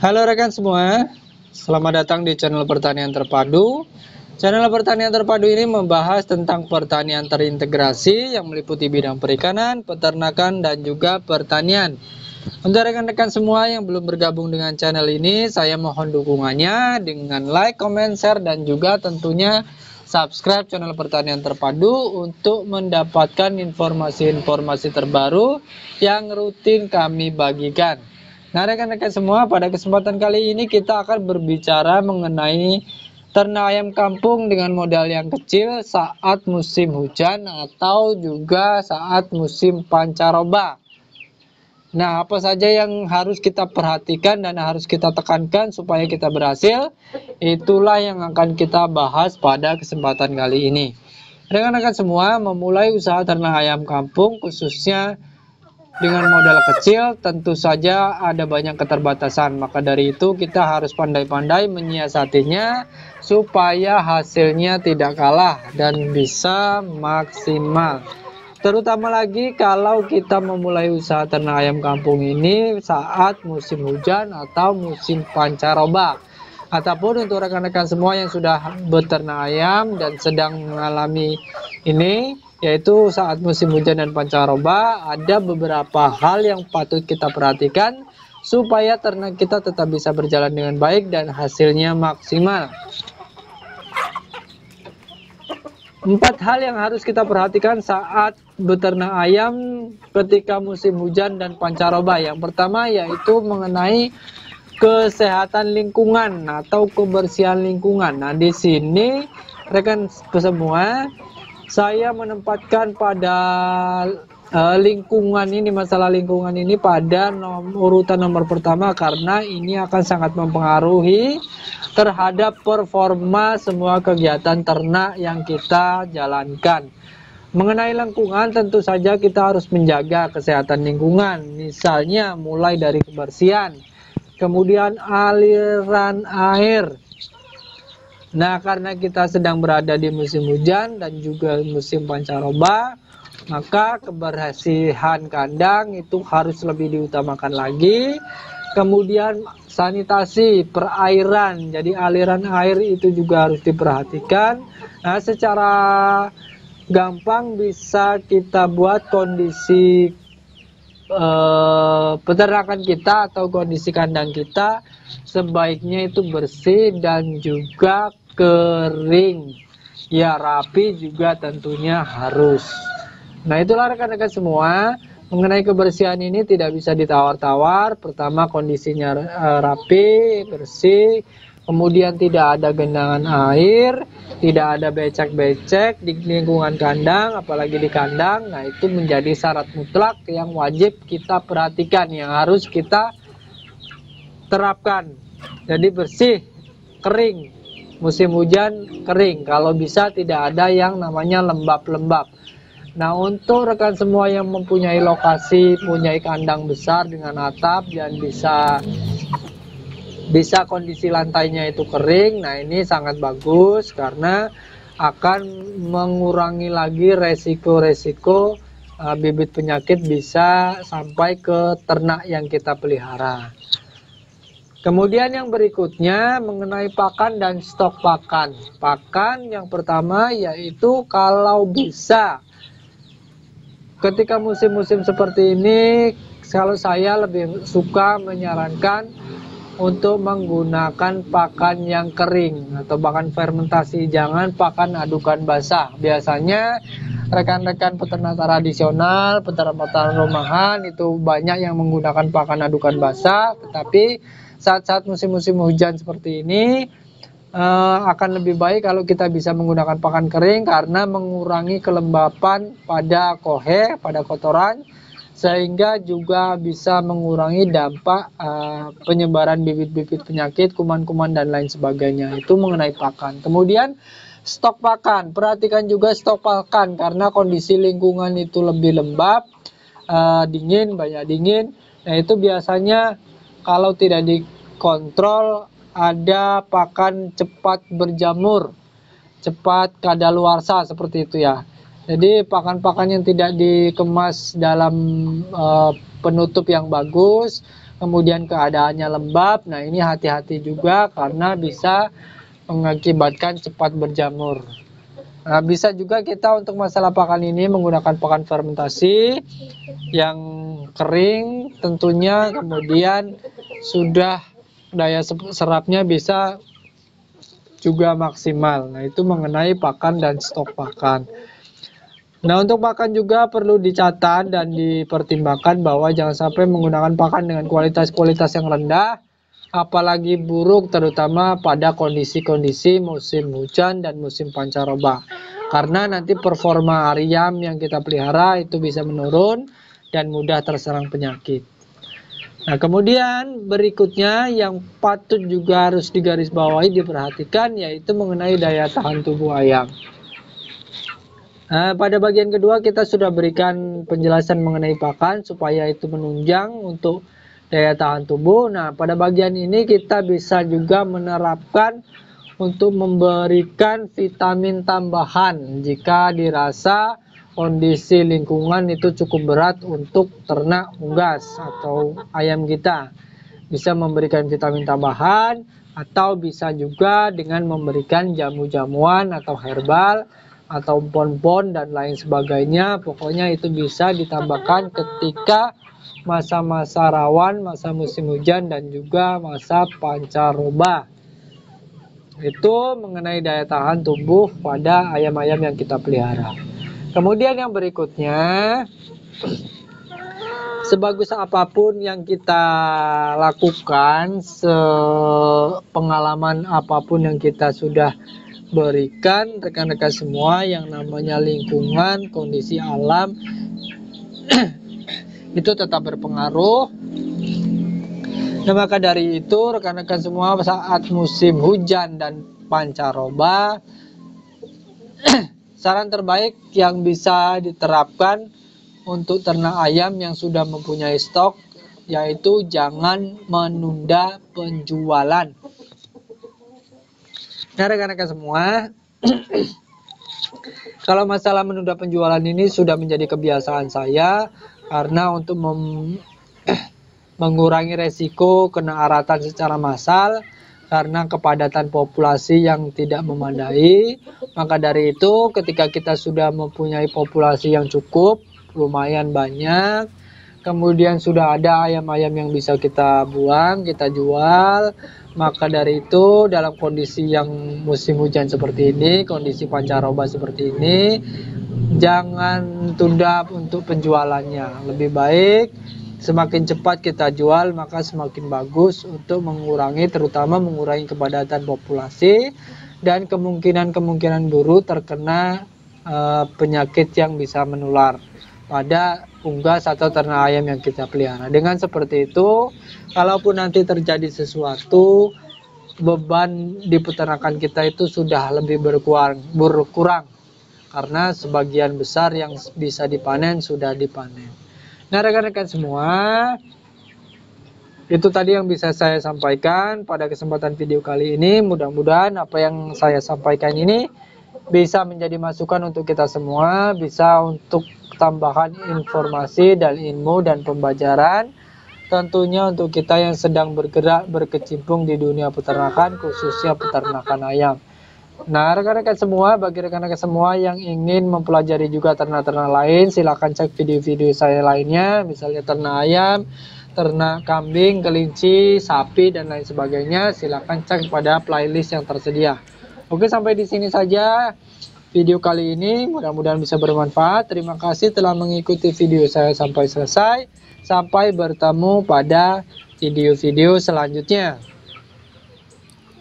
Halo rekan semua, selamat datang di channel Pertanian Terpadu. Channel Pertanian Terpadu ini membahas tentang pertanian terintegrasi yang meliputi bidang perikanan, peternakan, dan juga pertanian. Untuk rekan-rekan semua yang belum bergabung dengan channel ini, saya mohon dukungannya dengan like, comment, share, dan juga tentunya subscribe channel Pertanian Terpadu untuk mendapatkan informasi-informasi terbaru yang rutin kami bagikan. Nah, rekan-rekan semua, pada kesempatan kali ini kita akan berbicara mengenai ternak ayam kampung dengan modal yang kecil saat musim hujan atau juga saat musim pancaroba. Nah, apa saja yang harus kita perhatikan dan harus kita tekankan supaya kita berhasil? Itulah yang akan kita bahas pada kesempatan kali ini. Rekan-rekan semua, memulai usaha ternak ayam kampung khususnya dengan modal kecil tentu saja ada banyak keterbatasan. Maka dari itu kita harus pandai-pandai menyiasatinya supaya hasilnya tidak kalah dan bisa maksimal. Terutama lagi kalau kita memulai usaha ternak ayam kampung ini saat musim hujan atau musim pancaroba. Ataupun untuk rekan-rekan semua yang sudah beternak ayam dan sedang mengalami ini, yaitu saat musim hujan dan pancaroba, ada beberapa hal yang patut kita perhatikan supaya ternak kita tetap bisa berjalan dengan baik dan hasilnya maksimal. 4 hal yang harus kita perhatikan saat beternak ayam ketika musim hujan dan pancaroba. Yang pertama yaitu mengenai kesehatan lingkungan atau kebersihan lingkungan. Nah, di sini rekan semua, saya menempatkan pada lingkungan ini, masalah lingkungan ini pada urutan nomor pertama karena ini akan sangat mempengaruhi terhadap performa semua kegiatan ternak yang kita jalankan. Mengenai lingkungan, tentu saja kita harus menjaga kesehatan lingkungan, misalnya mulai dari kebersihan, kemudian aliran air. Nah, karena kita sedang berada di musim hujan dan juga musim pancaroba, maka kebersihan kandang itu harus lebih diutamakan lagi. Kemudian sanitasi perairan, jadi aliran air itu juga harus diperhatikan. Nah, secara gampang bisa kita buat kondisi peternakan kita atau kondisi kandang kita sebaiknya itu bersih dan juga kering, ya rapi juga tentunya harus. Nah, itulah rekan-rekan semua, mengenai kebersihan ini tidak bisa ditawar-tawar. Pertama, kondisinya rapi, bersih, kemudian tidak ada genangan air, tidak ada becek-becek di lingkungan kandang, apalagi di kandang. Nah, itu menjadi syarat mutlak yang wajib kita perhatikan, yang harus kita terapkan. Jadi bersih, kering, musim hujan kering, kalau bisa tidak ada yang namanya lembab-lembab. Nah, untuk rekan semua yang mempunyai lokasi, punya kandang besar dengan atap dan bisa kondisi lantainya itu kering, nah ini sangat bagus karena akan mengurangi lagi resiko-resiko bibit penyakit bisa sampai ke ternak yang kita pelihara. Kemudian yang berikutnya mengenai pakan dan stok pakan. Pakan yang pertama yaitu kalau bisa ketika musim-musim seperti ini, kalau saya lebih suka menyarankan untuk menggunakan pakan yang kering atau pakan fermentasi, jangan pakan adukan basah. Biasanya rekan-rekan peternak tradisional, peternak rumahan itu banyak yang menggunakan pakan adukan basah, tetapi saat-saat musim-musim hujan seperti ini akan lebih baik kalau kita bisa menggunakan pakan kering karena mengurangi kelembapan pada kohe, pada kotoran, sehingga juga bisa mengurangi dampak penyebaran bibit-bibit penyakit, kuman-kuman dan lain sebagainya. Itu mengenai pakan. Kemudian stok pakan, perhatikan juga stok pakan karena kondisi lingkungan itu lebih lembab, dingin, banyak dingin. Nah, itu biasanya kalau tidak dikontrol ada pakan cepat berjamur, cepat kadaluarsa seperti itu ya. Jadi pakan-pakan yang tidak dikemas dalam penutup yang bagus, kemudian keadaannya lembab. Nah, ini hati-hati juga karena bisa mengakibatkan cepat berjamur. Nah, bisa juga kita untuk masalah pakan ini menggunakan pakan fermentasi yang kering tentunya, kemudian sudah daya serapnya bisa juga maksimal. Nah, itu mengenai pakan dan stok pakan. Nah, untuk pakan juga perlu dicatat dan dipertimbangkan bahwa jangan sampai menggunakan pakan dengan kualitas-kualitas yang rendah, apalagi buruk, terutama pada kondisi-kondisi musim hujan dan musim pancaroba. Karena nanti performa ayam yang kita pelihara itu bisa menurun dan mudah terserang penyakit. Nah, kemudian berikutnya yang patut juga harus digarisbawahi, diperhatikan, yaitu mengenai daya tahan tubuh ayam. Nah, pada bagian kedua kita sudah berikan penjelasan mengenai pakan supaya itu menunjang untuk daya tahan tubuh. Nah, pada bagian ini kita bisa juga menerapkan untuk memberikan vitamin tambahan jika dirasa kondisi lingkungan itu cukup berat untuk ternak unggas atau ayam kita. Bisa memberikan vitamin tambahan atau bisa juga dengan memberikan jamu-jamuan atau herbal atau pon-pon dan lain sebagainya. Pokoknya itu bisa ditambahkan ketika masa-masa rawan, masa musim hujan dan juga masa pancaroba. Itu mengenai daya tahan tubuh pada ayam-ayam yang kita pelihara. Kemudian yang berikutnya, sebagus apapun yang kita lakukan, sepengalaman apapun yang kita sudah berikan, rekan-rekan semua, yang namanya lingkungan, kondisi alam itu tetap berpengaruh. Nah, maka dari itu rekan-rekan semua, saat musim hujan dan pancaroba, saran terbaik yang bisa diterapkan untuk ternak ayam yang sudah mempunyai stok, yaitu jangan menunda penjualan. Nah, rekan-rekan semua, kalau masalah menunda penjualan ini sudah menjadi kebiasaan saya, karena untuk mengurangi resiko kena aratan secara massal karena kepadatan populasi yang tidak memadai. Maka dari itu, ketika kita sudah mempunyai populasi yang cukup, lumayan banyak, kemudian sudah ada ayam-ayam yang bisa kita buang, kita jual, maka dari itu dalam kondisi yang musim hujan seperti ini, kondisi pancaroba seperti ini, jangan tunda untuk penjualannya. Lebih baik semakin cepat kita jual, maka semakin bagus untuk mengurangi, terutama mengurangi kepadatan populasi dan kemungkinan buruk terkena penyakit yang bisa menular pada unggas atau ternak ayam yang kita pelihara. Dengan seperti itu, kalaupun nanti terjadi sesuatu, beban di peternakan kita itu sudah lebih berkurang karena sebagian besar yang bisa dipanen sudah dipanen. Nah, rekan-rekan semua, itu tadi yang bisa saya sampaikan pada kesempatan video kali ini. Mudah-mudahan apa yang saya sampaikan ini bisa menjadi masukan untuk kita semua, bisa untuk tambahan informasi dan ilmu dan pembelajaran, tentunya untuk kita yang sedang bergerak berkecimpung di dunia peternakan, khususnya peternakan ayam. Nah, rekan-rekan semua, bagi rekan-rekan semua yang ingin mempelajari juga ternak-ternak lain, silahkan cek video-video saya lainnya, misalnya ternak ayam, ternak kambing, kelinci, sapi, dan lain sebagainya. Silahkan cek pada playlist yang tersedia. Oke, sampai di sini saja video kali ini. Mudah-mudahan bisa bermanfaat. Terima kasih telah mengikuti video saya sampai selesai. Sampai bertemu pada video-video selanjutnya.